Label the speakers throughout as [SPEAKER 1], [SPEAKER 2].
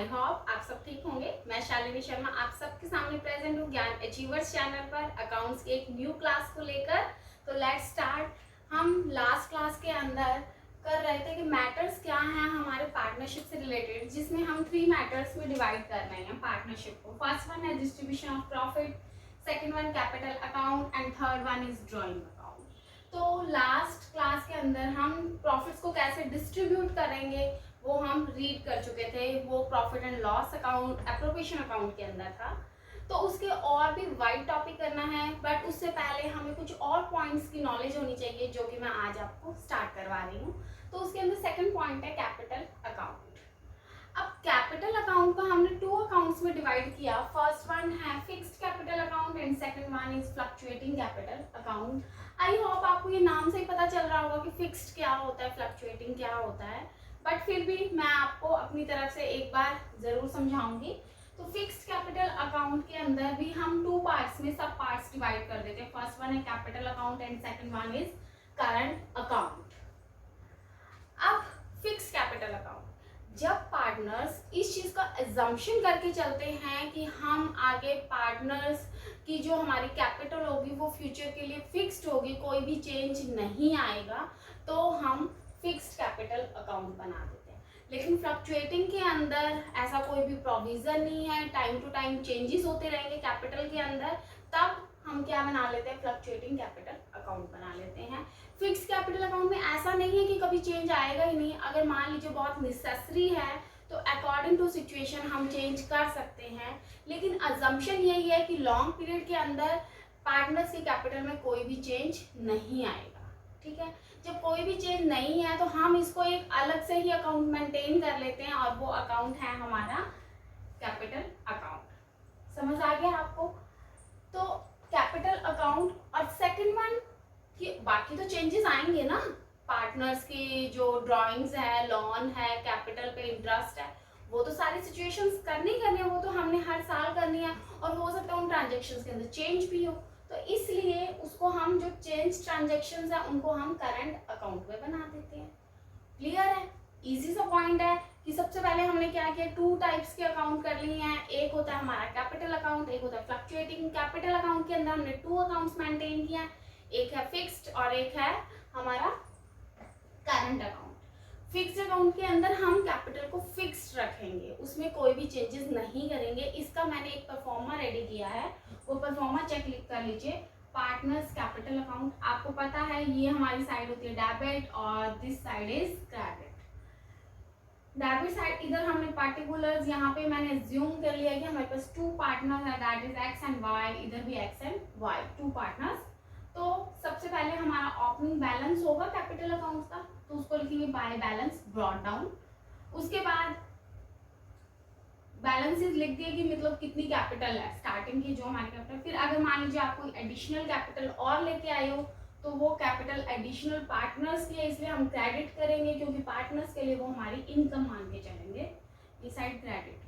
[SPEAKER 1] I hope आप सब ठीक होंगे। मैं शालिनी शर्मा आप सबके सामने प्रेजेंट हूँ ज्ञान अचीवर्स चैनल पर अकाउंट्स की एक न्यू क्लास को लेकर। तो लेट्स स्टार्ट। हम लास्ट क्लास के अंदर कर रहे थे कि मैटर्स क्या हैं हमारे पार्टनरशिप से रिलेटेड, जिसमें हम 3 मैटर्स में डिवाइड कर रहे हैं पार्टनरशिप को। फर्स्ट वन है distribution of profit, second one capital account and third one is drawing account. तो लास्ट क्लास के अंदर हम प्रॉफिट्स को कैसे डिस्ट्रीब्यूट करेंगे वो हम रीड कर चुके थे। वो profit and loss account appropriation account के अंदर था। तो उसके और भी वाइड टॉपिक करना है, बट उससे पहले हमें कुछ और पॉइंट्स की नॉलेज होनी चाहिए जो कि मैं आज आपको स्टार्ट करवा रही हूँ। तो उसके अंदर सेकंड पॉइंट है कैपिटल अकाउंट। अब कैपिटल अकाउंट को हमने 2 अकाउंट्स में डिवाइड किया। फर्स्ट वन है fixed capital account and second one is fluctuating capital account. I hope आपको ये नाम से ही पता चल रहा होगा कि फिक्स्ड क्या होता है, फ्लक्चुएटिंग क्या होता है, बट फिर भी मैं आपको अपनी तरफ से एक बार जरूर समझाऊंगी। तो फिक्स्ड कैपिटल अकाउंट के अंदर भी हम 2 पार्ट्स में सब पार्ट्स डिवाइड कर देते हैं। फर्स्ट वन है capital account and second one is current account. अब फिक्स्ड कैपिटल अकाउंट, जब पार्टनर्स इस चीज का एजम्पशन करके चलते हैं कि हम आगे पार्टनर्स की जो हमारी कैपिटल होगी वो फ्यूचर के लिए फिक्स्ड होगी, कोई भी चेंज नहीं आएगा, तो हम फिक्स्ड कैपिटल अकाउंट बना देते हैं। लेकिन फ्लक्चुएटिंग के अंदर ऐसा कोई भी प्रोविजन नहीं है, टाइम टू टाइम चेंजेस होते रहेंगे कैपिटल के अंदर, तब हम क्या बना लेते हैं, फ्लक्चुएटिंग कैपिटल अकाउंट बना लेते हैं। फिक्स्ड कैपिटल अकाउंट में ऐसा नहीं है कि कभी चेंज आएगा ही नहीं। अगर मान लीजिए बहुत नेसेसरी है तो अकॉर्डिंग टू सिचुएशन हम चेंज कर सकते हैं, लेकिन अजम्पशन यही है कि लॉन्ग पीरियड के अंदर पार्टनर्स के कैपिटल में कोई भी चेंज नहीं आएगा। ठीक है, जब कोई भी चेंज नहीं है तो हम इसको एक अलग से ही अकाउंट मेंटेन कर लेते हैं और वो अकाउंट है हमारा कैपिटल अकाउंट। समझ आ गया आपको? तो कैपिटल अकाउंट और सेकंड वन कि बाकी तो चेंजेस आएंगे ना, पार्टनर्स की जो ड्राइंग्स है, लोन है, कैपिटल पे इंटरेस्ट है, वो तो सारी सिचुएशंस करनी है, वो तो हमने हर साल करनी है और हो सकता है उन ट्रांजेक्शन्स के अंदर चेंज भी हो, तो इसलिए उसको हम जो चेंज ट्रांजेक्शन्स है उनको हम करंट अकाउंट में बना देते हैं। क्लियर है? इजी सा पॉइंट है कि सबसे पहले हमने क्या किया, 2 टाइप्स के अकाउंट कर लिए हैं। एक होता है हमारा कैपिटल अकाउंट, एक होता है फ्लक्चुएटिंग। कैपिटल अकाउंट के अंदर हमने 2 अकाउंट्स मेंटेन किया, एक है फिक्स्ड और एक है हमारा करंट अकाउंट। फिक्स्ड अकाउंट के अंदर हम कैपिटल को फिक्स्ड रखेंगे, उसमें कोई भी चेंजेस नहीं करेंगे। इसका मैंने एक परफॉर्मा रेडी किया है, वो परफॉर्मा चेक लिख कर लीजिए। पार्टनर्स कैपिटल अकाउंट, आपको पता है ये हमारी साइड होती है डेबिट और this side is credit. Debit side इधर हमने पार्टिकुलर्स यहाँ पे मैंने एज्यूम कर लिया कि हमारे पास 2 पार्टनर्स है, that is X and Y, इधर भी एक्स एंड वाई 2 पार्टनर्स। तो सबसे पहले हमारा ओपनिंग बैलेंस होगा कैपिटल अकाउंट का, तो उसको लिखेंगे बाय बैलेंस ब्रॉट डाउन। उसके बाद बैलेंसेस लिख दिए कि मतलब कितनी कैपिटल है स्टार्टिंग की जो हमारी कैपिटल। फिर अगर मान लीजिए आप कोई एडिशनल कैपिटल और लेके आए हो तो वो कैपिटल एडिशनल पार्टनर्स की है, इसलिए हम क्रेडिट करेंगे क्योंकि पार्टनर्स के लिए वो हमारी इनकम मान के चलेंगे। ये साइड क्रेडिट,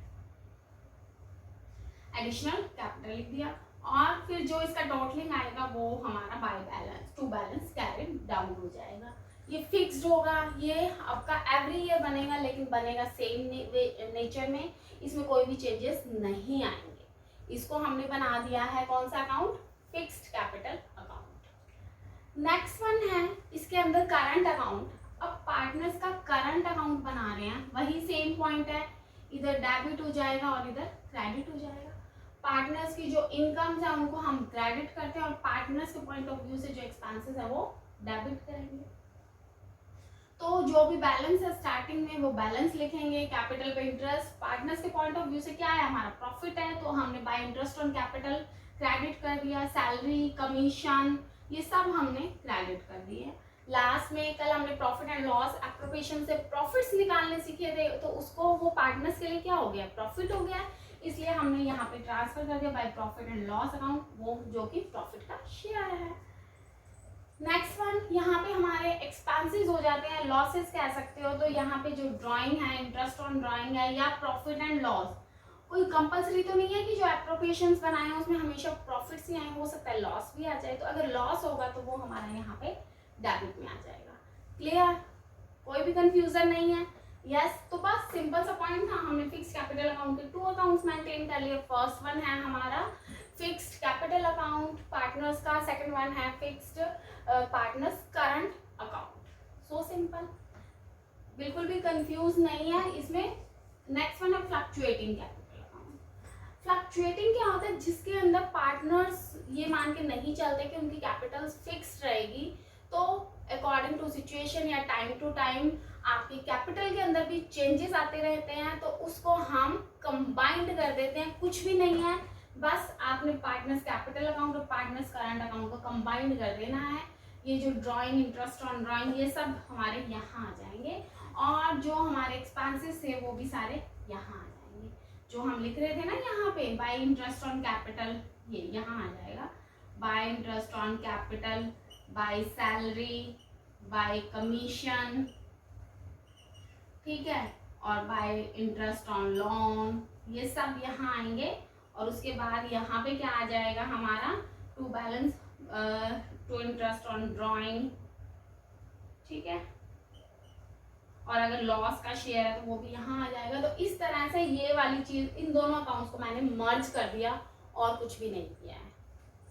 [SPEAKER 1] एडिशनल कैपिटल लिख दिया, और फिर जो इसका टोटलिंग आएगा वो हमारा by balance to balance carried down हो जाएगा। ये फिक्स्ड होगा, ये आपका एवरी ईयर बनेगा, लेकिन बनेगा सेम नेचर में, इसमें कोई भी चेंजेस नहीं आएंगे। इसको हमने बना दिया है कौन सा account, fixed capital account. Next one है इसके अंदर करंट अकाउंट। अब पार्टनर्स का करंट अकाउंट बना रहे हैं, वही सेम पॉइंट है, इधर डेबिट हो जाएगा और इधर क्रेडिट हो जाएगा। पार्टनर्स की जो इनकम्स है उनको हम क्रेडिट करते हैं और पार्टनर्स के पॉइंट ऑफ व्यू से जो एक्सपेंसेस है वो डेबिट करेंगे। तो जो भी बैलेंस है स्टार्टिंग में वो बैलेंस लिखेंगे, कैपिटल पे इंटरेस्ट। पार्टनर्स के पॉइंट ऑफ व्यू से क्या है, हमारा प्रॉफिट है, तो हमने bye interest on capital credit कर दिया। सैलरी, कमीशन, ये सब हमने क्रेडिट कर दिए। लास्ट में कल हमने प्रॉफिट एंड लॉस एप्रोप्रिएशन से प्रॉफिट्स निकालने सीखे थे, तो उसको वो पार्टनर्स के लिए क्या हो गया, प्रॉफिट हो गया, इसलिए हमने यहाँ पे ट्रांसफर कर दिया by profit and loss account, वो जो कि प्रॉफिट का शेयर है। नेक्स्ट वन, यहाँ पे हमारे एक्सपेंसेस हो जाते हैं, लॉसेस कह सकते हो। तो यहाँ पे जो ड्राइंग है, इंटरेस्ट ऑन ड्राइंग है या प्रॉफिट एंड लॉस, कोई कंपलसरी तो नहीं है कि जो एप्रोप्रिएशंस बनाए हैं उसमें हमेशा प्रॉफिट्स ही आए, हो सकता है लॉस भी आ जाए। तो अगर लॉस होगा तो वो हमारा यहाँ पे डेबिट में आ जाएगा। क्लियर? कोई भी कंफ्यूजन नहीं है? यस। तो बस सिंपल सा पॉइंट था, हमने फिक्स कैपिटल कैपिटल अकाउंट के 2 अकाउंट्स मेंटेन कर लिए। फर्स्ट वन है हमारा फिक्स्ड कैपिटल अकाउंट पार्टनर्स का, सेकंड वन है fixed partners current account. So simple, बिल्कुल भी कंफ्यूज नहीं है इसमें। नेक्स्ट वन है फ्लक्चुएटिंग कैपिटल अकाउंट। फ्लक्चुएटिंग क्या होता है, जिसके अंदर पार्टनर्स ये मान के नहीं चलते कि उनकी कैपिटल फिक्स्ड रहेगी, तो अकॉर्डिंग टू सिचुएशन या टाइम टू टाइम आपकी कैपिटल के अंदर भी चेंजेस आते रहते हैं, तो उसको हम कंबाइंड कर देते हैं। कुछ भी नहीं है, बस आपने पार्टनर्स कैपिटल अकाउंट और पार्टनर्स करंट अकाउंट को कंबाइंड कर देना है। ये जो ड्राइंग, इंटरेस्ट ऑन ड्राइंग, ये सब हमारे यहाँ आ जाएंगे, और जो हमारे एक्सपेंसेस थे वो भी सारे यहाँ आ जाएंगे। जो हम लिख रहे थे ना यहाँ पे, बाय इंटरेस्ट ऑन कैपिटल, ये यहाँ आ जाएगा। Bye interest on capital, by salary, bye commission, ठीक है, और बाय इंटरेस्ट ऑन लोन, ये सब यहाँ आएंगे। और उसके बाद यहाँ पे क्या आ जाएगा हमारा, to balance, to interest on drawing, ठीक है, और अगर लॉस का शेयर है तो वो भी यहाँ आ जाएगा। तो इस तरह से ये वाली चीज, इन दोनों अकाउंट्स को मैंने मर्ज कर दिया और कुछ भी नहीं किया है।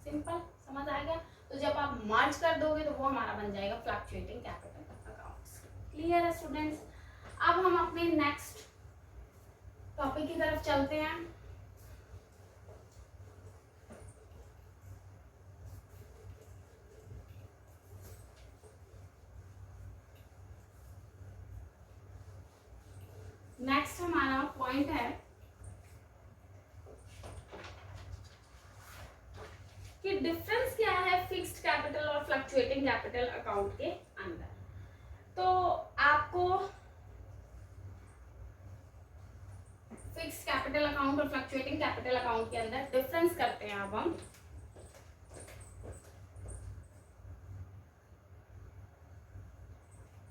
[SPEAKER 1] सिंपल, समझ आ गया। तो जब आप मर्ज कर दोगे तो वो हमारा बन जाएगा फ्लक्चुएटिंग कैपिटल अकाउंट्स। क्लियर है स्टूडेंट्स? अब हम अपने नेक्स्ट टॉपिक की तरफ चलते हैं। नेक्स्ट हमारा पॉइंट है कि डिफरेंस क्या है फिक्स्ड कैपिटल और फ्लक्चुएटिंग कैपिटल अकाउंट के अंदर। तो आपको फिक्स्ड कैपिटल अकाउंट और फ्लक्चुएटिंग कैपिटल अकाउंट के अंदर डिफरेंस करते हैं अब हम।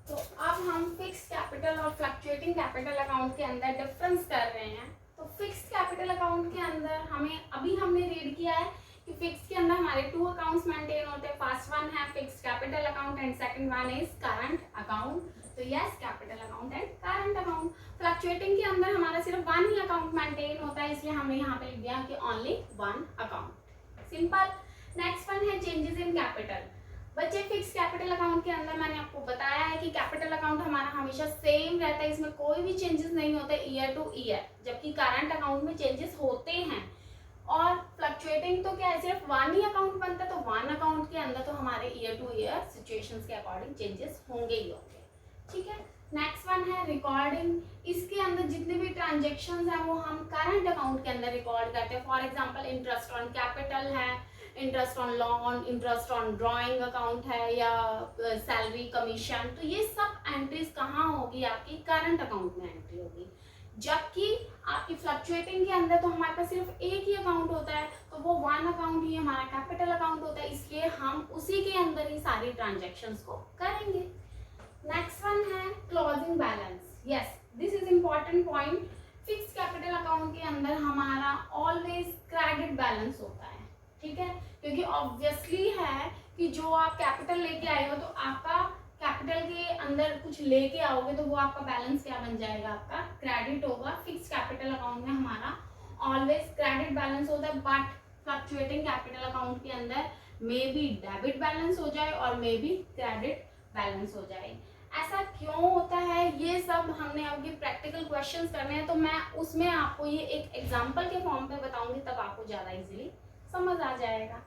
[SPEAKER 1] तो अब हम फिक्स्ड कैपिटल और फ्लक्चुएटिंग कैपिटल अकाउंट के अंदर डिफरेंस कर रहे हैं। तो फिक्स्ड कैपिटल अकाउंट के अंदर हमें, अभी हमने रीड किया है कि फिक्स के अंदर हमारे 2 अकाउंट्स मेंटेन होते हैं। फर्स्ट वन है fixed capital account and second one is current account. तो yes, capital account and current account. Fluctuating के अंदर हमारा सिर्फ 1 ही अकाउंट मेंटेन होता है, इसलिए हमने यहाँ पे लिख दिया कि only 1 account. Simple. Next one है चेंजेस इन कैपिटल। बच्चे, फिक्स कैपिटल अकाउंट के अंदर मैंने आपको बताया है कि कैपिटल अकाउंट हमारा हमेशा सेम रहता है, इसमें कोई भी चेंजेस नहीं होते ईयर टू ईयर, जबकि करंट अकाउंट में चेंजेस होते हैं। और फ्लक्चुएटिंग तो क्या है, सिर्फ 1 ही अकाउंट बनता है, तो 1 अकाउंट के अंदर तो हमारे ईयर टू ईयर सिचुएशंस के अकॉर्डिंग चेंजेस होंगे ही होंगे, ठीक है। नेक्स्ट वन है रिकॉर्डिंग। इसके अंदर जितने भी ट्रांजेक्शन्स हैं वो हम करंट अकाउंट के अंदर रिकॉर्ड करते हैं। For example interest on capital है, interest on loan, interest on drawing account है, या सैलरी, कमीशन, तो ये सब एंट्रीज कहाँ होगी, आपकी करंट अकाउंट में एंट्री होगी। जबकि आपकी फ्लक्चुएटिंग के अंदर तो हमारे पास सिर्फ एक ही अकाउंट होता है, तो वो 1 अकाउंट ही हमारा कैपिटल अकाउंट होता है, इसलिए हम उसी के अंदर ही सारी ट्रांजेक्शन्स को करेंगे। नेक्स्ट वन है closing balance. Yes, this is important point. Fix capital account के अंदर हमारा ऑलवेज क्रेडिट बैलेंस होता है, ठीक है, क्योंकि ऑब्वियसली है कि जो आप कैपिटल लेके आए हो, तो आपका कैपिटल के अंदर कुछ लेके आओगे तो वो आपका बैलेंस क्या बन जाएगा, आपका क्रेडिट होगा। फिक्स कैपिटल अकाउंट में हमारा ऑलवेज क्रेडिट बैलेंस होता है, बट फ्लक्चुएटिंग कैपिटल अकाउंट के अंदर मे बी डेबिट बैलेंस हो जाए और मे बी क्रेडिट बैलेंस हो जाए। ऐसा क्यों होता है, ये सब हमने अभी प्रैक्टिकल क्वेश्चंस करने हैं, तो मैं उसमें आपको ये एक एग्जांपल के फॉर्म पे बताऊंगी, तब आपको ज़्यादा इजीली समझ आ जाएगा।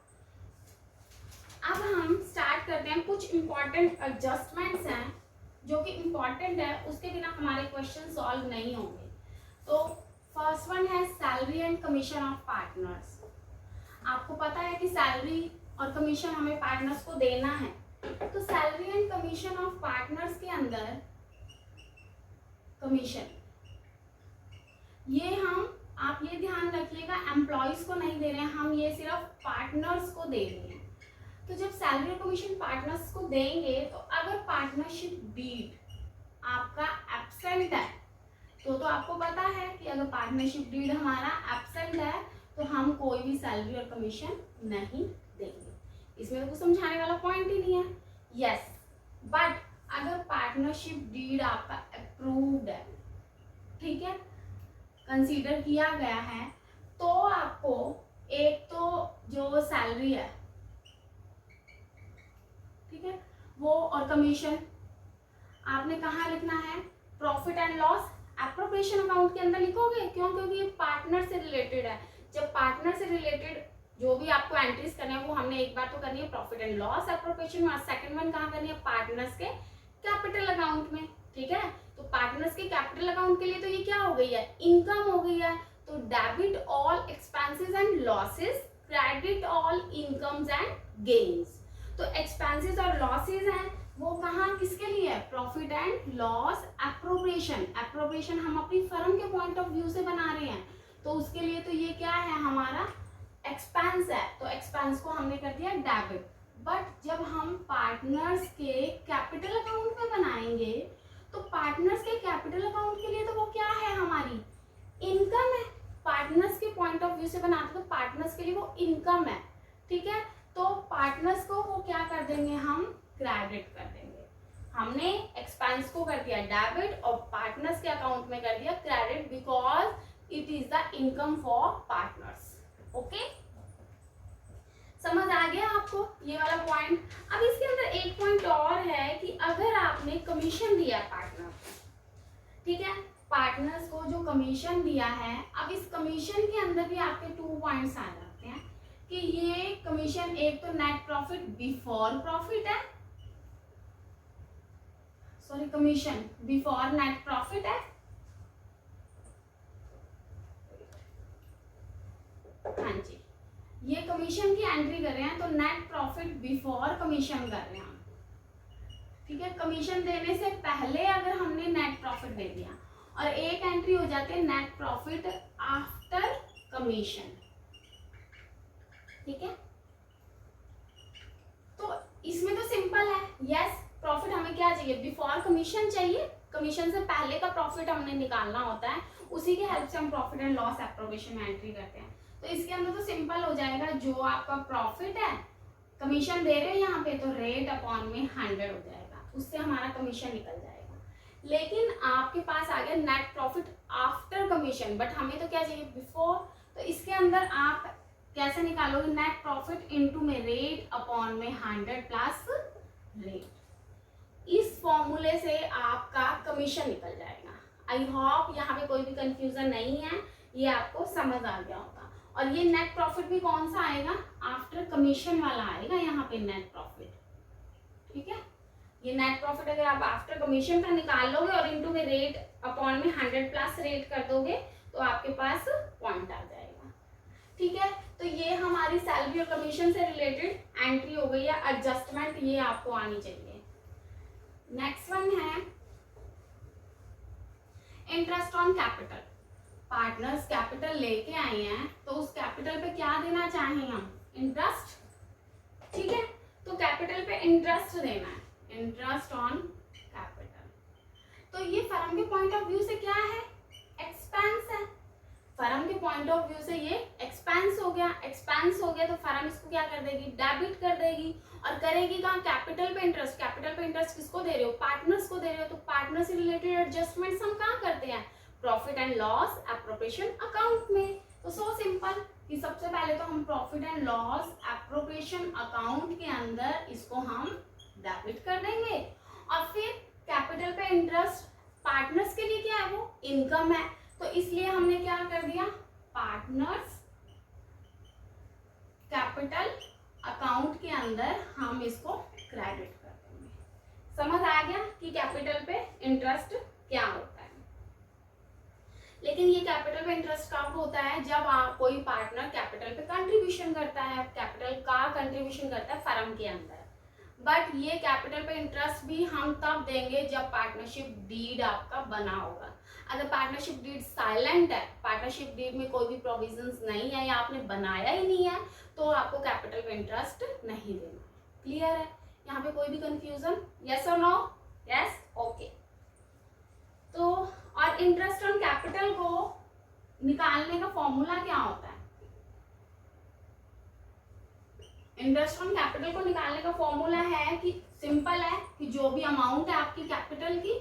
[SPEAKER 1] अब हम स्टार्ट करते हैं। कुछ इंपॉर्टेंट एडजस्टमेंट्स हैं जो कि इंपॉर्टेंट है, उसके बिना हमारे क्वेश्चन सॉल्व नहीं होंगे। तो फर्स्ट वन है salary and commission of partners. आपको पता है कि सैलरी और कमीशन हमें पार्टनर्स को देना है, तो salary and commission of partners के अंदर कमीशन, ये हम, आप ये ध्यान रखिएगा, एम्प्लॉयज को नहीं दे रहे हैं हम, ये सिर्फ पार्टनर्स को दे रहे हैं। तो जब सैलरी और कमीशन पार्टनर्स को देंगे, तो अगर पार्टनरशिप डीड आपका एब्सेंट है, तो आपको पता है कि अगर पार्टनरशिप डीड हमारा एब्सेंट है तो हम कोई भी सैलरी और कमीशन नहीं देंगे। इसमें तो कुछ समझाने वाला पॉइंट ही नहीं है। यस, बट अगर पार्टनरशिप डीड आपका अप्रूव्ड है, ठीक है, कंसीडर किया गया है तो आपको एक तो जो सैलरी है, ठीक है, वो और कमीशन आपने कहाँ लिखना है, profit and loss appropriation account के अंदर लिखोगे। क्यों? क्योंकि ये पार्टनर से रिलेटेड है। जब पार्टनर से रिलेटेड जो भी आपको एंट्रीज करने हैं वो हमने एक बार तो करनी है प्रॉफिट एंड लॉस एप्रोप्रिएशन में, और सेकंड वन कहाँ करनी है, पार्टनर्स के कैपिटल अकाउंट में। ठीक है, तो पार्टनर्स के कैपिटल अकाउंट के लिए तो ये क्या हो गई है, इनकम हो गई है। तो debit all expenses and losses, credit all incomes and gains. तो एक्सपेंसेस और लॉसेस हैं वो कहाँ किसके लिए है, profit and loss appropriation. Appropriation हम अपनी फर्म के पॉइंट ऑफ व्यू से बना रहे हैं, तो उसके लिए तो ये क्या है, हमारा एक्सपेंस है, तो एक्सपेंस को हमने कर दिया डेबिट। बट जब हम पार्टनर्स के कैपिटल अकाउंट में बनाएंगे तो पार्टनर्स के कैपिटल अकाउंट के लिए तो वो क्या है, हमारी इनकम है। पार्टनर्स के पॉइंट ऑफ व्यू से बनाते तो पार्टनर्स के लिए वो इनकम है। ठीक है, तो पार्टनर्स को वो क्या कर देंगे, हम क्रेडिट कर देंगे। हमने एक्सपेंस को कर दिया डेबिट और पार्टनर्स के अकाउंट में कर दिया credit, because it is the income for partners. Okay, समझ आ गया आपको ये वाला पॉइंट। अब इसके अंदर एक पॉइंट और है कि अगर आपने कमीशन दिया पार्टनर को, ठीक है, पार्टनर्स को जो कमीशन दिया है, अब इस कमीशन के अंदर भी आपके 2 पॉइंट्स आ जाते हैं कि ये कमीशन एक तो नेट प्रॉफिट बिफोर प्रॉफिट है, sorry commission before net profit है, हाँ जी, ये कमीशन की एंट्री कर रहे हैं तो नेट प्रॉफिट बिफोर कमीशन कर रहे हैं हम। ठीक है, कमीशन देने से पहले अगर हमने नेट प्रॉफिट दे दिया, और एक एंट्री हो जाती है नेट प्रॉफिट आफ्टर कमीशन। ठीक है, तो इसमें तो सिंपल है, यस प्रॉफिट हमें क्या चाहिए, बिफोर कमीशन चाहिए, कमीशन से पहले का प्रॉफिट हमने निकालना होता है, उसी के हेल्प से हम प्रॉफिट एंड लॉस एप्रोप्रिएशन में एंट्री करते हैं। तो इसके अंदर तो सिंपल हो जाएगा, जो आपका प्रॉफिट है, कमीशन दे रहे हो यहाँ पे, तो रेट अपॉन में 100 हो जाएगा, उससे हमारा कमीशन निकल जाएगा। लेकिन आपके पास आ गया net profit after commission, but हमें तो क्या चाहिए, बिफोर। तो इसके अंदर आप कैसे निकालोगे, नेट प्रॉफिट इनटू में रेट अपॉन में 100 प्लस रेट। इस फॉर्मूले से आपका कमीशन निकल जाएगा। आई होप यहाँ पे कोई भी कंफ्यूजन नहीं है, ये आपको समझ आ गया होगा। और ये नेट प्रॉफिट भी कौन सा आएगा, आफ्टर कमीशन वाला आएगा यहाँ पे नेट प्रॉफिट। ठीक है, ये नेट प्रॉफिट अगर आप आफ्टर कमीशन का निकाल लोगे और इनटू में रेट अपॉन में 100 प्लस रेट कर दोगे तो आपके पास पॉइंट आ जाएगा। ठीक है, तो ये हमारी सैलरी और कमीशन से रिलेटेड एंट्री हो गई है, एडजस्टमेंट ये आपको आनी चाहिए। नेक्स्ट वन है interest on capital. Partners capital लेके आए हैं तो उस कैपिटल पे क्या देना चाहें हम, इंटरेस्ट। ठीक है, तो कैपिटल पे इंटरेस्ट देना है, इंटरेस्ट ऑन कैपिटल। तो ये फर्म के पॉइंट ऑफ व्यू से क्या है, एक्सपेंस है। फर्म के पॉइंट ऑफ व्यू से ये एक्सपेंस हो गया, एक्सपेंस हो गया तो फर्म इसको क्या कर देगी, डेबिट कर देगी। और करेगी कहाँ, कैपिटल पे इंटरेस्ट। कैपिटल पे इंटरेस्ट किसको दे रहे हो, पार्टनर्स को दे रहे हो, तो पार्टनर से रिलेटेड एडजस्टमेंट्स हम कहाँ करते हैं, profit and loss appropriation account में। तो सो सिंपल कि सबसे पहले तो हम profit and loss appropriation account के अंदर इसको हम डेबिट कर देंगे, और फिर कैपिटल पे इंटरेस्ट पार्टनर्स के लिए क्या है, वो इनकम है, तो इसलिए हमने क्या कर दिया, पार्टनर्स कैपिटल अकाउंट के अंदर हम इसको क्रेडिट कर देंगे। समझ आ गया कि कैपिटल पे इंटरेस्ट क्या होता है। लेकिन ये कैपिटल पे इंटरेस्ट कब होता है, जब कोई पार्टनर कैपिटल पे कंट्रीब्यूशन करता है, कैपिटल का कंट्रीब्यूशन करता है फर्म के अंदर। बट ये कैपिटल पे इंटरेस्ट भी हम तब देंगे जब पार्टनरशिप डीड आपका बना होगा। अगर पार्टनरशिप डीड साइलेंट है, पार्टनरशिप डीड में कोई भी प्रोविजंस नहीं है या आपने बनाया ही नहीं है, तो आपको कैपिटल पे इंटरेस्ट नहीं देना। क्लियर है, यहाँ पे कोई भी कंफ्यूजन, यस और नो, यस, ओके। तो और इंटरेस्ट ऑन कैपिटल को निकालने का फॉर्मूला क्या होता है, इंटरेस्ट ऑन कैपिटल को निकालने का फॉर्मूला है कि सिंपल है कि जो भी अमाउंट है आपकी कैपिटल की,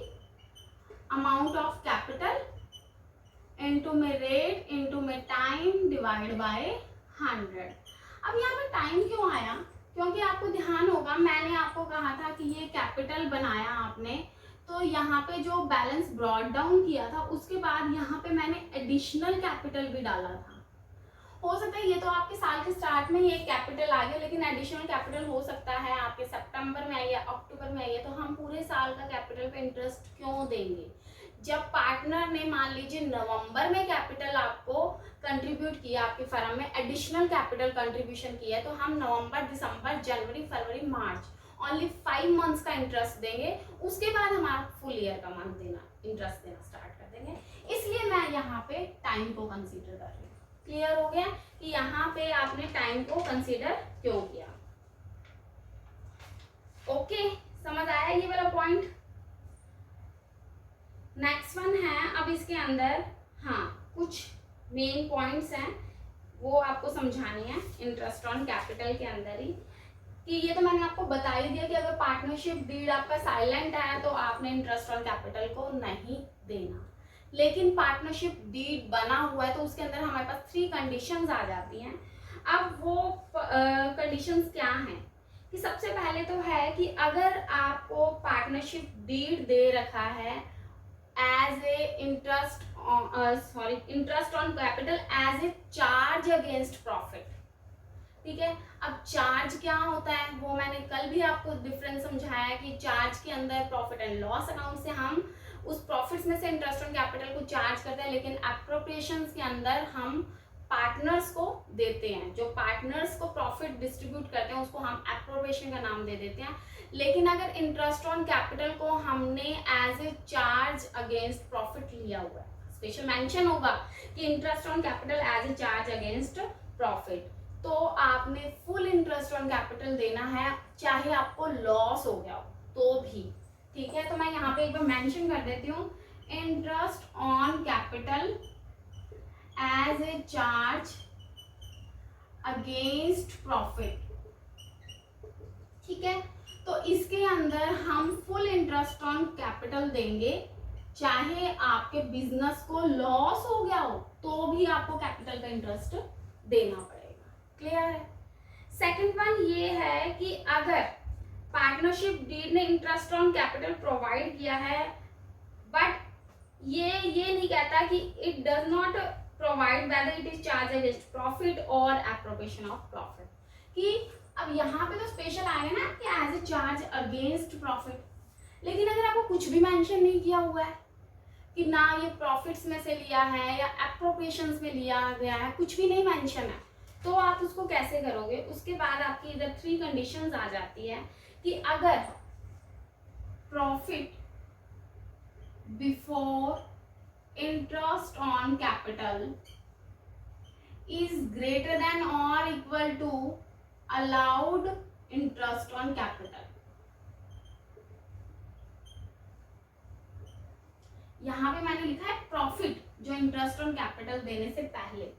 [SPEAKER 1] अमाउंट ऑफ कैपिटल इंटू में रेट इंटू में टाइम डिवाइड बाय 100। अब यहाँ पे टाइम क्यों आया, क्योंकि आपको ध्यान होगा मैंने आपको कहा था कि ये कैपिटल बनाया आपने, तो यहाँ पे जो बैलेंस ब्रॉट डाउन किया था उसके बाद यहाँ पे मैंने एडिशनल कैपिटल भी डाला था। हो सकता है ये तो आपके साल के स्टार्ट में ये कैपिटल आ गया, लेकिन एडिशनल कैपिटल हो सकता है आपके सितंबर में आई या अक्टूबर में आई है, तो हम पूरे साल का कैपिटल पे इंटरेस्ट क्यों देंगे। जब पार्टनर ने मान लीजिए नवंबर में कैपिटल आपको कंट्रीब्यूट किया, आपके फर्म में एडिशनल कैपिटल कंट्रीब्यूशन किया है, तो हम नवंबर दिसंबर जनवरी फरवरी मार्च ओनली 5 मंथ्स का इंटरेस्ट देंगे, उसके बाद हमारा फुल ईयर का मंथ देना इंटरेस्ट देना स्टार्ट कर देंगे। इसलिए मैं यहाँ पे टाइम को कंसीडर कर रही हूँ। क्लियर हो गया कि यहाँ पे आपने टाइम को कंसीडर क्यों किया। ओके, समझ आया ये वाला पॉइंट। नेक्स्ट वन है, अब इसके अंदर हाँ कुछ मेन पॉइंट्स हैं वो आपको समझानी है इंटरेस्ट ऑन कैपिटल के अंदर ही, कि ये तो मैंने आपको बता ही दिया कि अगर पार्टनरशिप डीड आपका साइलेंट है तो आपने इंटरेस्ट ऑन कैपिटल को नहीं देना, लेकिन पार्टनरशिप डीड बना हुआ है तो उसके अंदर हमारे पास 3 कंडीशंस आ जाती हैं। अब वो कंडीशंस क्या हैं कि सबसे पहले तो है कि अगर आपको पार्टनरशिप डीड दे रखा है as a interest on capital as a charge against profit, ठीक है। अब चार्ज क्या होता है वो मैंने कल भी आपको डिफरेंस समझाया कि चार्ज के अंदर प्रॉफिट एंड लॉस अकाउंट से हम उस प्रॉफिट्स में से इंटरेस्ट ऑन कैपिटल को चार्ज करते हैं, लेकिन एप्रोप्रिएशंस के अंदर हम पार्टनर्स को देते हैं, जो पार्टनर्स को प्रॉफिट डिस्ट्रीब्यूट करते हैं उसको हम एप्रोप्रिएशन का नाम दे देते हैं। लेकिन अगर इंटरेस्ट ऑन कैपिटल को हमने as a charge against profit लिया हुआ है, स्पेशल मेंशन होगा कि interest on capital as a charge against profit, तो आपने फुल इंटरेस्ट ऑन कैपिटल देना है चाहे आपको लॉस हो गया हो तो भी, ठीक है। तो मैं यहाँ पे एक बार मेंशन कर देती हूँ, interest on capital as a charge against profit, ठीक है। तो इसके अंदर हम फुल इंटरेस्ट ऑन कैपिटल देंगे चाहे आपके बिजनेस को लॉस हो गया हो तो भी आपको कैपिटल का इंटरेस्ट देना पड़ेगा। क्लियर है। सेकंड वन ये है कि अगर पार्टनरशिप डीड ने इंटरेस्ट ऑन कैपिटल प्रोवाइड किया है बट ये नहीं कहता कि it does not provide whether it is charge against profit और एप्रोप्रिएशन ऑफ प्रॉफिट, कि अब यहाँ पे तो स्पेशल आएगा ना कि as a charge against profit, लेकिन अगर आपको कुछ भी मेंशन नहीं किया हुआ है कि ना ये प्रॉफिट्स में से लिया है या एप्रोप्रिएशंस में लिया गया है, कुछ भी नहीं मेंशन है, तो आप उसको कैसे करोगे। उसके बाद आपकी इधर 3 कंडीशंस आ जाती है कि अगर profit before interest on capital is greater than और equal to allowed interest on capital, यहां पे मैंने लिखा है प्रॉफिट जो इंटरेस्ट ऑन कैपिटल देने से पहले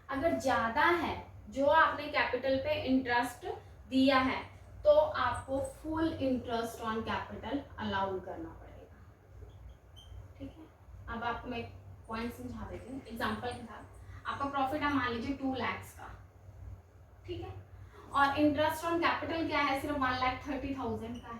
[SPEAKER 1] अगर ज्यादा है जो आपने कैपिटल पे इंटरेस्ट दिया है तो आपको full interest on capital allow करना पड़ेगा, ठीक है। अब आपको मैं एक पॉइंट समझा देती हूँ एग्जांपल के साथ। आपका प्रॉफिट है मान लीजिए 2 लाख का, ठीक है, और इंटरेस्ट ऑन कैपिटल क्या है सिर्फ 1,30,000 का है,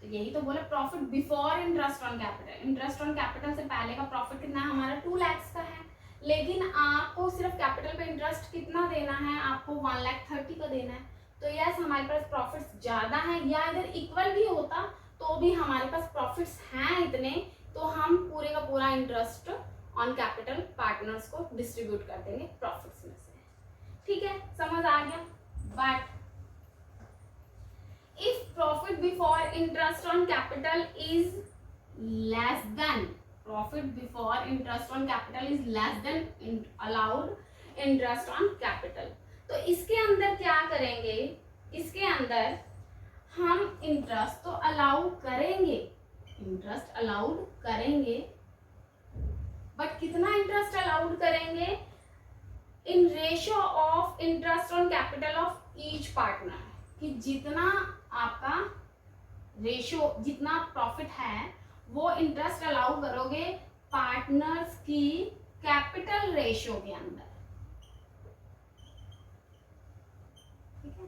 [SPEAKER 1] तो यही तो बोले profit before interest on capital. Interest on capital से पहले का प्रॉफिट कितना है हमारा 2 लाख का है, लेकिन आपको सिर्फ कैपिटल पे इंटरेस्ट कितना देना है, आपको 1,30,000 का देना है, तो यस हमारे पास प्रॉफिट्स ज्यादा हैं, या अगर इक्वल भी होता तो भी हमारे पास प्रॉफिट्स हैं इतने, तो हम पूरे का पूरा इंटरेस्ट ऑन कैपिटल पार्टनर्स को डिस्ट्रीब्यूट कर देंगे प्रॉफिट्स में से, ठीक है, समझ आ गया। But if profit before interest on capital is less than allowed interest on capital, तो इसके अंदर क्या करेंगे, इसके अंदर हम इंटरेस्ट तो अलाउ करेंगे, इंटरेस्ट अलाउड करेंगे, बट कितना इंटरेस्ट अलाउड करेंगे, in ratio of interest on capital of each partner, कि जितना आपका रेशियो जितना प्रॉफिट है वो इंटरेस्ट अलाउ करोगे पार्टनर्स की कैपिटल रेशियो के अंदर, ठीक है।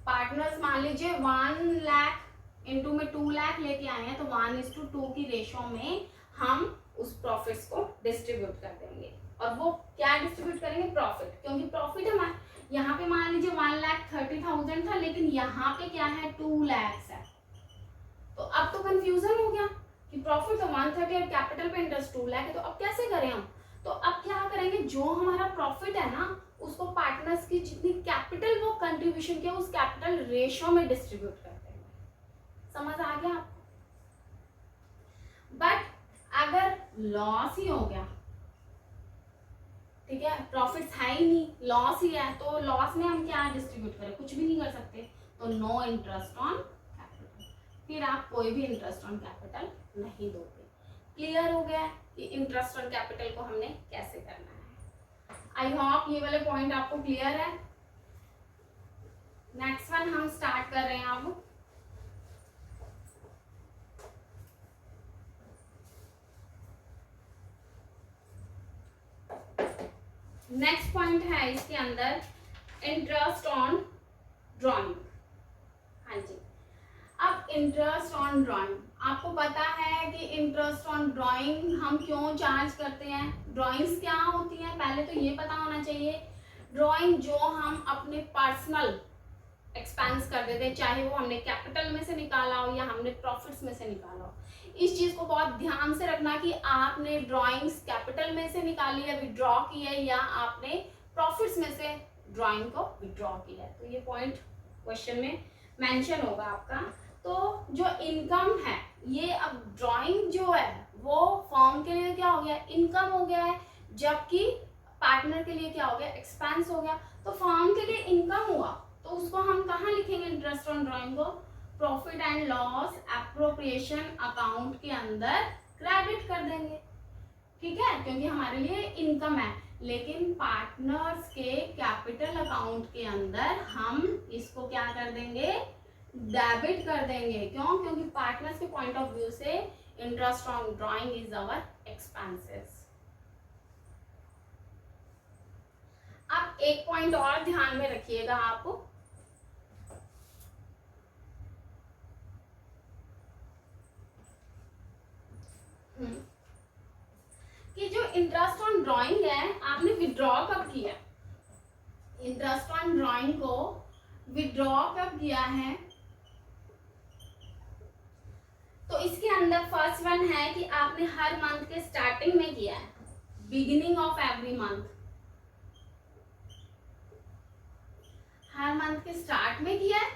[SPEAKER 1] पार्टनर्स मान लीजिए 1 लाख इंटू में 2 लाख लेके आए हैं, तो 1:2 की रेशियो में हम उस प्रॉफिट्स को डिस्ट्रीब्यूट कर देंगे। और वो क्या डिस्ट्रीब्यूट करेंगे? प्रॉफिट, क्योंकि प्रॉफिट हमारे यहाँ पे मान लीजिए 1,30,000 था, लेकिन यहाँ पे क्या है 2 लाख है। तो अब तो कंफ्यूजन हो गया कि प्रॉफिट तो 130 और कैपिटल पे इंटरेस्ट 2 लाख है, तो अब कैसे करें हम? तो अब क्या करेंगे, जो हमारा प्रॉफिट है ना, उसको पार्टनर्स की जितनी कैपिटल वो कंट्रीब्यूशन किया उस कैपिटल रेशियो में डिस्ट्रीब्यूट कर देंगे। समझ आ गया आपको? बट अगर लॉस ही हो गया, ठीक है, प्रॉफिट्स है ही नहीं, लॉस ही है, तो लॉस में हम क्या डिस्ट्रीब्यूट करें? कुछ भी नहीं कर सकते। तो नो इंटरेस्ट ऑन कैपिटल, फिर आप कोई भी इंटरेस्ट ऑन कैपिटल नहीं दोगे। क्लियर हो गया कि इंटरेस्ट ऑन कैपिटल को हमने कैसे करना है। आई होप ये वाले पॉइंट आपको क्लियर है। नेक्स्ट वन हम स्टार्ट कर रहे हैं अब। नेक्स्ट पॉइंट है इसके अंदर इंटरेस्ट ऑन ड्राइंग। हाँ जी, अब इंटरेस्ट ऑन ड्राइंग, आपको पता है कि इंटरेस्ट ऑन ड्राइंग हम क्यों चार्ज करते हैं? ड्राइंग्स क्या होती हैं पहले तो ये पता होना चाहिए। ड्राइंग जो हम अपने पर्सनल एक्सपेंस कर देते हैं, चाहे वो हमने कैपिटल में से निकाला हो या हमने प्रॉफिट्स में से निकाला हो। इस चीज को बहुत ध्यान से रखना कि आपने ड्राइंग्स कैपिटल में से निकाली है, विड्रॉ की है, या आपने प्रॉफिट्स में से ड्राइंग को विड्रॉ किया है। तो ये पॉइंट क्वेश्चन में मेंशन होगा आपका। तो जो इनकम है, ये अब ड्राइंग जो है वो फर्म के लिए क्या हो गया? इनकम हो गया है, जबकि पार्टनर के लिए क्या हो गया? एक्सपेंस हो गया। तो फर्म के लिए इनकम हुआ, तो उसको हम कहाँ लिखेंगे इंटरेस्ट ऑन ड्राइंग को? Profit and loss appropriation account के अंदर क्रेडिट कर देंगे, ठीक है, क्योंकि हमारे लिए इनकम है। लेकिन पार्टनर्स के कैपिटल अकाउंट के अंदर हम इसको क्या कर देंगे? डेबिट कर देंगे। क्यों? क्योंकि पार्टनर्स के पॉइंट ऑफ व्यू से interest on drawing is our expenses. अब एक पॉइंट और ध्यान में रखिएगा आप, कि जो इंटरेस्ट ऑन ड्राइंग है आपने विड्रॉ कब किया? इंटरेस्ट ऑन ड्राइंग को विड्रॉ कब किया है? तो इसके अंदर फर्स्ट वन है कि आपने हर मंथ के स्टार्टिंग में किया है, beginning of every month, her month के स्टार्ट में किया है,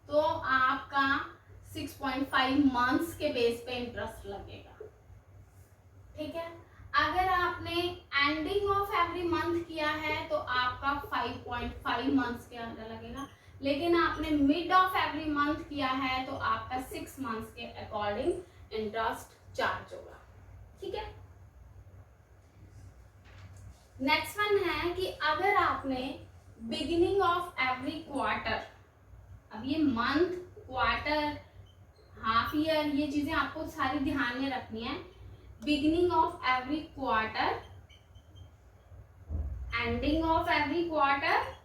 [SPEAKER 1] तो आपका 6.5 मंथ्स के बेस पे इंटरेस्ट लगेगा, ठीक है। अगर आपने एंडिंग ऑफ एवरी मंथ किया है तो आपका 5.5 मंथ्स के अंदर लगेगा, लेकिन आपने मिड ऑफ एवरी मंथ किया है तो आपका 6 मंथ्स के अकॉर्डिंग इंटरेस्ट चार्ज होगा, ठीक है। नेक्स्ट वन है कि अगर आपने बिगिनिंग ऑफ एवरी क्वार्टर, अब ये मंथ, क्वार्टर, हाफ ईयर, ये चीजें आपको सारी ध्यान में रखनी है। Beginning of every quarter, ending of every quarter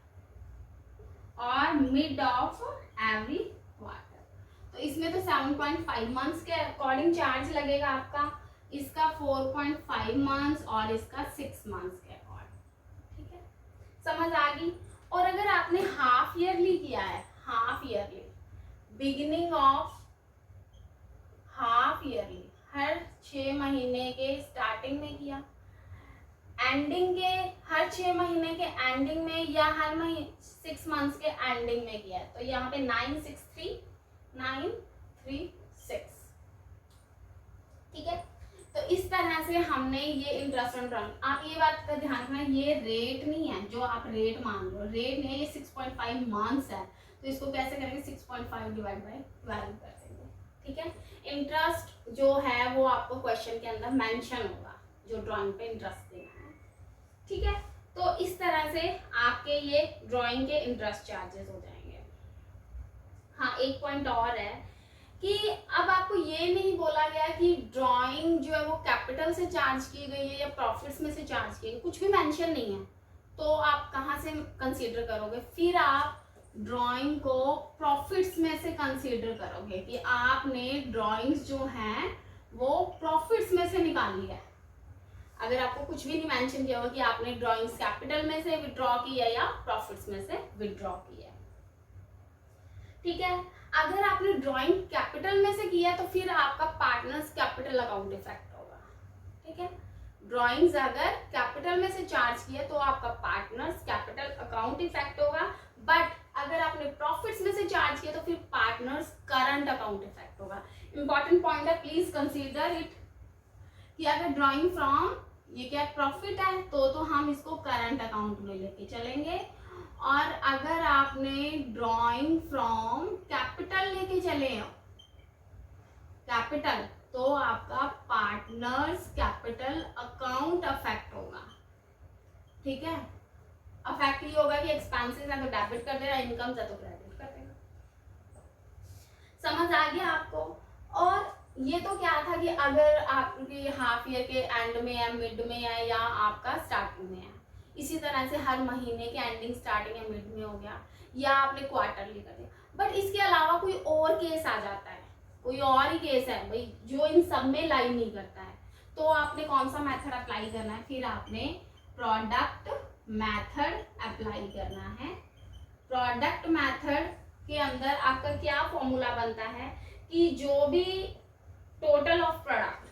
[SPEAKER 1] और मिड ऑफ एवरी क्वार्टर। तो इसमें तो 7.5 मंथ्स के अकॉर्डिंग चार्ज लगेगा आपका, इसका 4.5 मंथ्स और इसका 6 मंथ्स के अकॉर्डिंग, ठीक है, समझ आ गई। और अगर आपने हाफ ईयरली किया है, half yearly, beginning of half yearly, हर 6 महीने के स्टार्टिंग में किया, एंडिंग के हर 6 महीने के एंडिंग में, या हर महीने 6 मंथ्स के एंडिंग में किया, तो यहाँ पे 963,936, ठीक है। तो इस तरह से हमने ये इंटरेस्ट ऑन ड्राइंग, आप ये बात का ध्यान रखना, ये रेट नहीं है जो आप रेट मान लो, रेट नहीं है, ये 6.5 मंथ्स है, तो इसको कैसे करेंगे? 6.5 डिवाइड बाय 12 कर देंगे, ठीक है। इंटरेस्ट जो है वो आपको क्वेश्चन के अंदर मेंशन होगा, जो ड्राइंग पे इंटरेस्ट देना है, ठीक है। तो इस तरह से आपके ये ड्राइंग के इंटरेस्ट चार्जेस हो जाएंगे। हाँ, एक पॉइंट और है कि अब आपको ये नहीं बोला गया कि ड्राइंग जो है वो कैपिटल से चार्ज की गई है या प्रॉफिट्स में से चार्ज की गई, कुछ भी मेंशन नहीं है, तो आप कहाँ से कंसीडर करोगे? फिर आप ड्राइंग को प्रॉफिट्स में से कंसीडर करोगे कि आपने ड्राइंग्स जो हैं वो प्रॉफिट्स में से निकाली है। अगर आपको कुछ भी नहीं मेंशन किया होगा कि आपने ड्राइंग्स कैपिटल में से विड्रॉ की है या प्रॉफिट्स में से विड्रॉ की है, ठीक है। अगर आपने ड्राइंग कैपिटल में से किया है तो फिर आपका पार्टनर्स कैपिटल अकाउंट इफेक्ट होगा, ठीक है। ड्राइंग्स अगर कैपिटल में से चार्ज किया तो आपका पार्टनर्स कैपिटल अकाउंट इफेक्ट होगा, बट अगर आपने प्रॉफिट्स में से चार्ज किया तो फिर पार्टनर्स करंट अकाउंट इफेक्ट होगा। इंपॉर्टेंट पॉइंट है, प्लीज कंसीडर इट कि अगर ड्राइंग फ्रॉम ये क्या प्रॉफिट है तो हम इसको करंट अकाउंट में लेके चलेंगे, और अगर आपने ड्राइंग फ्रॉम कैपिटल लेके चले कैपिटल तो आपका पार्टनर्स कैपिटल अकाउंट अफेक्ट होगा, ठीक है। अफेक्ट ये होगा कि एक्सपेंसेस है तो डेबिट कर देगा, इनकम है तो क्रेडिट कर देगा। समझ आ गया आपको? और ये तो क्या था कि अगर आपके हाफ ईयर के एंड में है, मिड में है, या आपका स्टार्टिंग में है, इसी तरह से हर महीने के एंडिंग स्टार्टिंग या मिड में हो गया, या आपने क्वार्टरली कर दिया। बट इसके अलावा कोई और केस आ जाता है, कोई और ही केस है भाई जो इन सब में लाइन नहीं करता है, तो आपने कौन सा मेथड अप्लाई करना है? फिर आपने प्रोडक्ट मेथड अप्लाई करना है। प्रोडक्ट मेथड के अंदर आपका क्या फॉर्मूला बनता है कि जो भी टोटल ऑफ प्रोडक्ट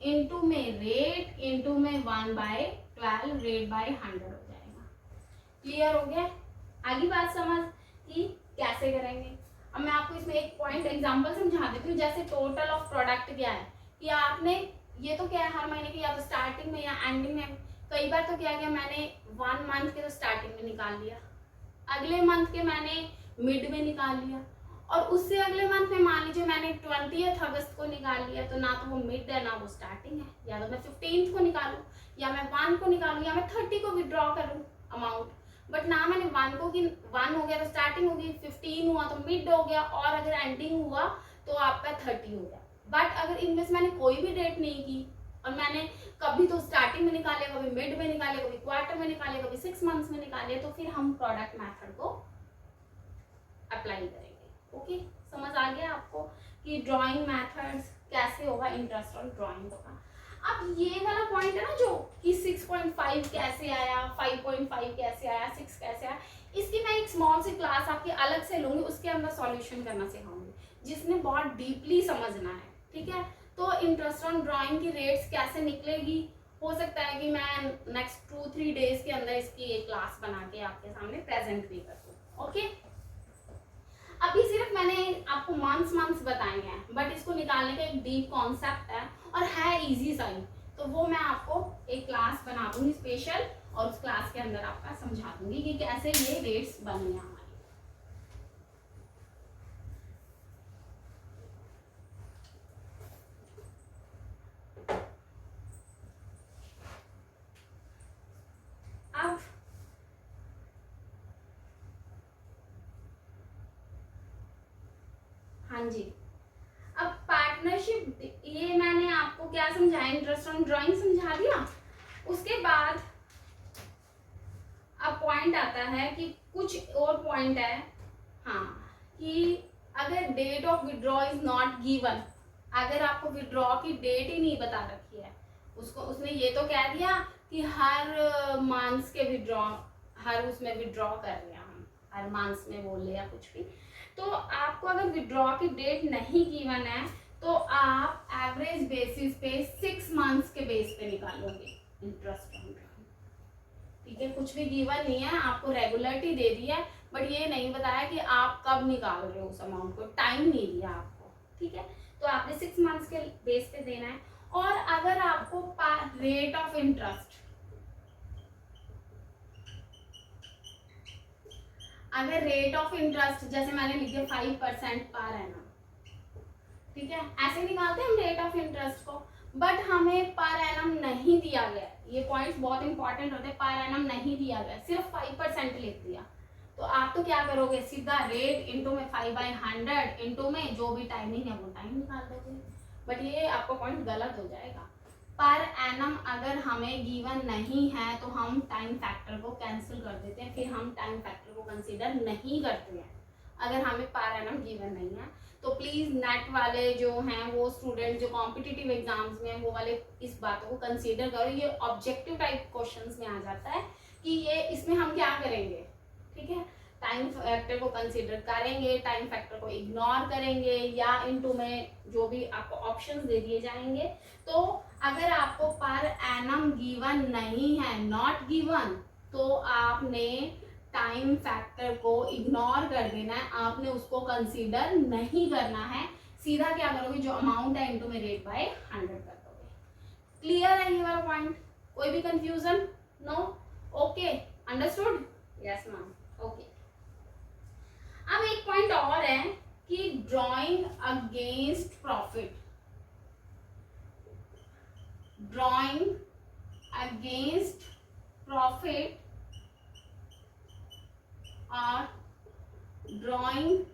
[SPEAKER 1] इनटू में रेट इनटू में 1/12 रेट बाय 100 हो जाएगा। क्लियर हो गया? आगे बात समझ कि कैसे करेंगे। अब मैं आपको इसमें एक पॉइंट एग्जांपल समझा देती हूँ। जैसे टोटल ऑफ प्रोडक्ट क्या है कि आपने ये तो क्या है हर महीने की या तो स्टार्टिंग में या एंडिंग में, कई बार तो क्या किया मैंने 1 मंथ के तो स्टार्टिंग में निकाल लिया, अगले मंथ के मैंने मिड में निकाल लिया, और उससे अगले मंथ में मान लीजिए मैंने 20 अगस्त को निकाल लिया, तो ना तो वो मिड है ना वो स्टार्टिंग है। या तो मैं 15 को निकालूं, या मैं 1 को निकालूं, या मैं 30 को विड्रॉ करूं अमाउंट, बट ना मैंने 1 को कि 1 हो गया तो स्टार्टिंग होगी, 15 हुआ तो मिड हो गया, और अगर एंडिंग हुआ तो आपका 30 हो गया। बट अगर इनमें से मैंने कोई भी डेट नहीं की और मैंने कभी तो स्टार्टिंग में निकाले, कभी मिड में निकाले, कभी क्वार्टर में निकाले, कभी 6 मंथ्स में निकाले, तो फिर हम प्रोडक्ट मेथड को अप्लाई करेंगे। ओके, समझ आ गया आपको कि ड्राइंग मेथड्स कैसे होगा, इंटरेस्ट ऑन ड्राइंग होगा। अब ये वाला पॉइंट है ना जो कि 6.5 कैसे आया, 5.5 कैसे आया, 6 कैसे आया, इसकी मैं एक स्मॉल सी क्लास आपकी अलग से लूंगी, उसके अंदर सॉल्यूशन करना सिखाऊंगी, जिसने बहुत डीपली समझना है, ठीक है। तो इंटरेस्ट ऑन ड्राइंग की रेट्स कैसे निकलेगी, हो सकता है कि मैं नेक्स्ट 2-3 डेज के अंदर इसकी एक क्लास बना के आपके सामने प्रेजेंट भी कर दूँ। ओके, अभी सिर्फ मैंने आपको मंथ्स बताए हैं, बट इसको निकालने का एक डीप कॉन्सेप्ट है और है इजी सा ही, तो वो मैं आपको एक क्लास बना दूंगी स्पेशल, और उस क्लास के अंदर आपका समझा दूंगी कि कैसे ये रेट्स बने हैं हमारे। अब हाँ जी, अब पार्टनरशिप, ये मैंने आपको क्या समझाया, इंटरेस्ट ऑन ड्राइंग समझा दिया। उसके बाद अब पॉइंट आता है कि कुछ और पॉइंट है, हाँ, कि अगर date of withdraw is not given, अगर आपको विड्रॉ की डेट ही नहीं बता रखी है, उसने ये तो कह दिया कि हर मंथ्स के विड्रॉ, हर उसमें विड्रॉ कर रहे हैं हम, हर मंथ्स में बोले या कुछ भी, तो आपको अगर विड्रॉ की डेट नहीं गिवन है तो आप एवरेज बेसिस पे 6 मंथ्स के बेस पे निकालोगे इंटरेस्ट ऑन ड्राइंग, ठीक है। कुछ भी गिवन नहीं है, आपको रेगुलरिटी दे दी है, बट ये नहीं बताया कि आप कब निकाल रहे हो उस अमाउंट को, टाइम नहीं दिया आपको, ठीक है। तो आपने 6 मंथ्स के बेस पे देना है। और अगर आपको रेट ऑफ इंटरेस्ट, अगर रेट ऑफ इंटरेस्ट जैसे मैंने लिखा 5% पर एनम, ठीक है, ऐसे निकालते हैं हम रेट ऑफ इंटरेस्ट को, बट हमें पर एनम नहीं दिया गया। ये पॉइंट्स बहुत इंपॉर्टेंट होते हैं, पर एनम नहीं दिया गया, सिर्फ 5% लिख दिया, तो आप तो क्या करोगे, सीधा रेट इंटू में 5/100 इंटू में जो भी टाइमिंग है वो टाइम निकाल दोगे। बट ये आपका पॉइंट गलत हो जाएगा। पर एनम अगर हमें गिवन नहीं है तो हम टाइम फैक्टर को कैंसिल कर देते हैं, फिर हम टाइम फैक्टर को कंसीडर नहीं करते हैं अगर हमें पर एनम गिवन नहीं है। तो प्लीज़ नेट वाले जो हैं वो स्टूडेंट जो कॉम्पिटिटिव एग्जाम्स में वो वाले इस बातों को कंसीडर करो। ये ऑब्जेक्टिव टाइप क्वेश्चंस में आ जाता है कि ये इसमें हम क्या करेंगे, ठीक है, टाइम फैक्टर को कंसीडर करेंगे, टाइम फैक्टर को इग्नोर करेंगे, या इनटू में जो भी आपको ऑप्शंस दे दिए जाएंगे। तो अगर आपको पर एनम गिवन नहीं है, नॉट गिवन, तो आपने टाइम फैक्टर को इग्नोर कर देना है, आपने उसको कंसीडर नहीं करना है। सीधा क्या करोगे, जो अमाउंट है इनटू में रेट बाय 100 कर दोगे। क्लियर है ये वाला पॉइंट? कोई भी confusion? No? Okay, understood? Yes ma'am, okay. अब एक पॉइंट और है कि drawing against profit, drawing against profit और ड्राइंग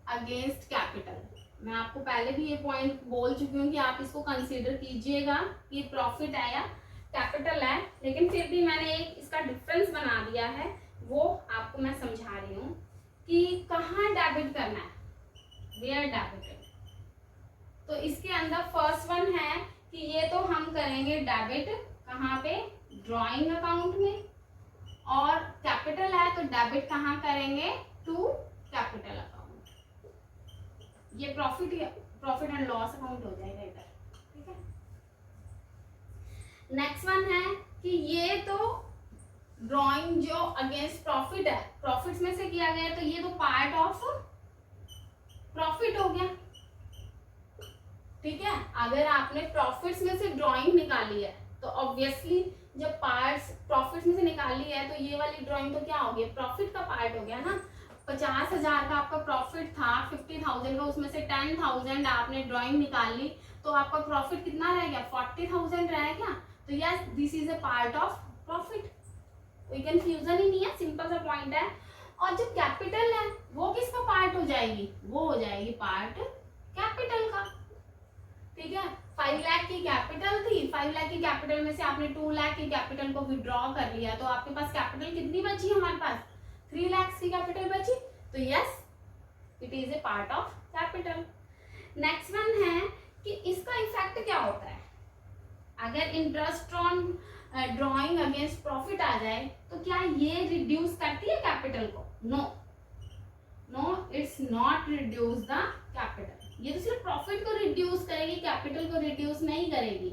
[SPEAKER 1] अगेंस्ट कैपिटल। मैं आपको पहले भी ये पॉइंट बोल चुकी हूँ कि आप इसको कंसीडर कीजिएगा कि प्रॉफिट है या कैपिटल है, लेकिन फिर भी मैंने एक इसका डिफरेंस बना दिया है, वो आपको मैं समझा रही हूँ कि कहाँ डेबिट करना है, वेयर डेबिटेड। तो इसके अंदर फर्स्ट वन है कि ये तो हम करेंगे डेबिट कहाँ पे, ड्राइंग अकाउंट में, और कैपिटल है तो डेबिट कहाँ करेंगे, टू कैपिटल अकाउंट। ये प्रॉफिट एंड लॉस अकाउंट हो जाएगा इधर, ठीक है। नेक्स्ट वन है कि ये तो ड्राइंग जो अगेंस्ट प्रॉफिट है, प्रॉफिट्स में से किया गया है, तो ये तो पार्ट ऑफ प्रॉफिट हो गया, ठीक है। अगर आपने प्रॉफिट्स में से ड्राइंग निकाली है तो ऑब्वियसली जब पार्ट्स प्रॉफिट्स में से निकाली है तो ये वाली ड्राइंग तो क्या हो गया, प्रॉफिट का पार्ट हो गया ना। 50,000 का आपका प्रॉफिट था, 50,000 का उसमें से 10,000 आपने ड्राइंग निकाल ली, तो आपका प्रॉफिट कितना रह गया, 40,000 रह गया। तो yes, this is a part of profit, कोई कंफ्यूजन ही नहीं है, सिंपल सा पॉइंट है। और जो कैपिटल है वो किसका पार्ट हो जाएगी, वो हो जाएगी पार्ट कैपिटल का, ठीक है। 5 लाख की कैपिटल थी, 5 लाख की कैपिटल में से आपने 2 लाख की कैपिटल को विड्रॉ कर लिया, तो आपके पास कैपिटल कितनी बची, हमारे पास 3 लाख की कैपिटल बची, तो yes it is a part of capital. Next one है कि इसका इफेक्ट क्या होता है, अगर interest on drawing against profit आ जाए तो क्या ये रिड्यूस करती है कैपिटल को, no, it's not reduce the capital. ये तो सिर्फ प्रॉफिट को रिड्यूस करेगी, कैपिटल को रिड्यूस नहीं करेगी,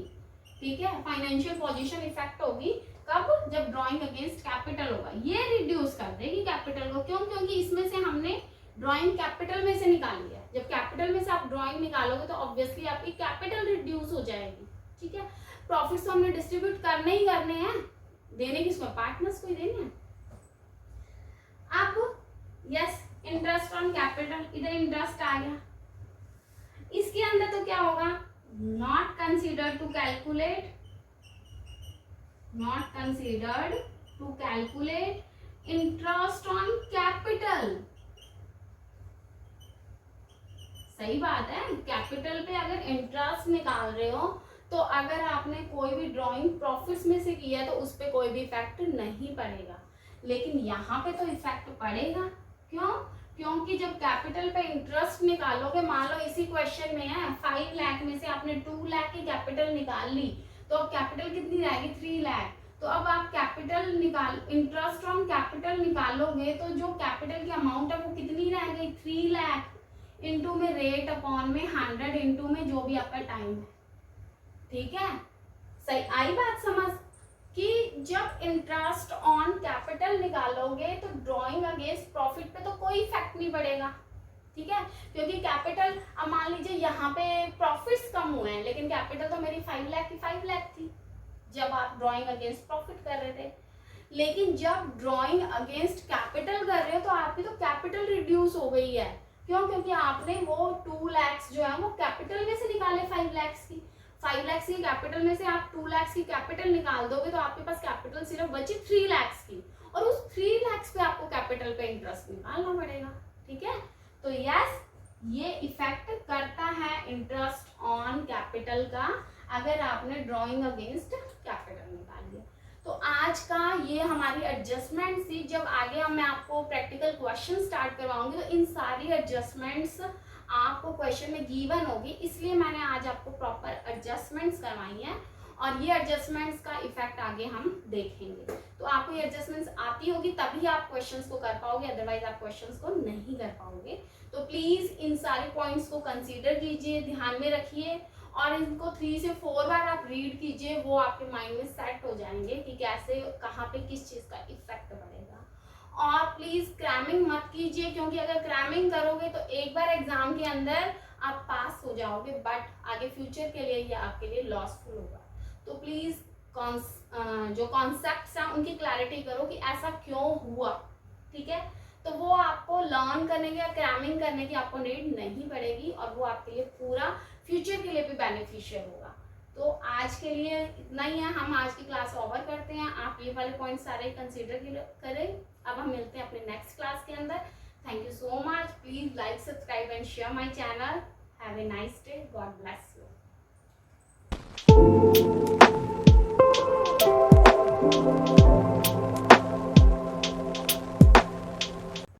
[SPEAKER 1] ठीक है। फाइनेंशियल पोजीशन इफेक्ट होगी कब, जब ड्राइंग अगेंस्ट कैपिटल होगा, ये रिड्यूस कर देगी कैपिटल को। क्यों, क्योंकि इसमें से हमने ड्राइंग कैपिटल में से निकाली है, जब कैपिटल में से आप ड्राइंग निकालोगे तो ऑब्वियसली आपकी कैपिटल रिड्यूस हो जाएगी, ठीक है। प्रॉफिट्स तो हमने डिस्ट्रीब्यूट करने ही करने हैं, देने किसको, पार्टनर्स को ही देने हैं। अब यस, इंटरेस्ट ऑन कैपिटल, इधर इंटरेस्ट आ गया, इसके अंदर तो क्या होगा, not considered to calculate, not considered to calculate interest on capital. सही बात है, कैपिटल पे अगर इंटरेस्ट निकाल रहे हो तो अगर आपने कोई भी ड्राइंग प्रॉफिट्स में से किया है तो उस पर कोई भी इफेक्ट नहीं पड़ेगा, लेकिन यहाँ पे तो इफेक्ट पड़ेगा। क्यों, क्योंकि जब कैपिटल पे इंटरेस्ट निकालोगे, मान लो इसी क्वेश्चन में है 5 लाख में से आपने 2 लाख की कैपिटल निकाल ली, तो अब कैपिटल कितनी रहेगी, 3 लाख। तो अब आप कैपिटल निकाल, इंटरेस्ट ऑन कैपिटल निकालोगे तो जो कैपिटल की अमाउंट है वो कितनी रह गई, 3 लाख, इंटू में रेट अपॉन में 100 इंटू में जो भी आपका टाइम है, ठीक है। सही आई बात समझ कि जब इंटरेस्ट ऑन कैपिटल निकालोगे तो ड्राइंग अगेंस्ट प्रॉफिट पे तो कोई इफेक्ट नहीं पड़ेगा, ठीक है, क्योंकि कैपिटल, अब मान लीजिए यहाँ पे प्रॉफिट्स कम हुए हैं लेकिन कैपिटल तो मेरी 5 लाख की 5 लाख थी जब आप ड्राइंग अगेंस्ट प्रॉफिट कर रहे थे, लेकिन जब ड्राइंग अगेंस्ट कैपिटल कर रहे हो तो आपकी तो कैपिटल रिड्यूस हो गई है। क्यों, क्योंकि आपने वो 2 लाख जो है वो कैपिटल में से निकाले 5 लाख की, 5 लाख की कैपिटल में से आप 2 लाख की कैपिटल निकाल दोगे तो आपके पास कैपिटल सिर्फ बची 3 लाख की, और उस 3 लाख पे आपको कैपिटल पे इंटरेस्ट निकालना पड़ेगा। ठीक है, तो यस, ये इफेक्ट करता है इंटरेस्ट ऑन कैपिटल का अगर आपने ड्रॉइंग अगेंस्ट कैपिटल निकाल लिया। तो आज का ये हमारी एडजस्टमेंट थी। जब आगे मैं आपको प्रैक्टिकल क्वेश्चन स्टार्ट करवाऊंगी तो इन सारी एडजस्टमेंट्स आपको क्वेश्चन में गिवन होगी, इसलिए मैंने आज आपको प्रॉपर एडजस्टमेंट्स करवाई हैं, और ये एडजस्टमेंट्स का इफेक्ट आगे हम देखेंगे। तो आपको ये एडजस्टमेंट्स आती होगी तभी आप क्वेश्चंस को कर पाओगे, अदरवाइज आप क्वेश्चंस को नहीं कर पाओगे। तो प्लीज इन सारे पॉइंट्स को कंसीडर कीजिए, ध्यान में रखिए, और इनको 3 से 4 बार आप रीड कीजिए, वो आपके माइंड में सेट हो जाएंगे कि कैसे कहाँ पे किस चीज़ का इफेक्ट पड़ेगा। और प्लीज क्रैमिंग मत कीजिए, क्योंकि अगर क्रैमिंग करोगे तो एक बार एग्जाम के अंदर आप पास हो जाओगे, बट आगे फ्यूचर के लिए ये आपके लिए लॉसफुल होगा। तो प्लीज जो कॉन्सेप्ट्स हैं उनकी क्लैरिटी करो कि ऐसा क्यों हुआ। ठीक है, तो वो आपको लर्न करने की या क्रैमिंग करने की आपको नीड नहीं पड़ेगी, और वो आपके लिए पूरा फ्यूचर के लिए भी बेनिफिशियल होगा। तो आज के लिए इतना ही है, हम आज की क्लास ओवर करते हैं। आप ये वाले पॉइंट सारे कंसीडर करें। अब हम मिलते हैं अपने नेक्स्ट क्लास के अंदर। Thank you so much. Please like, subscribe and share my channel. Have a nice day. God bless you.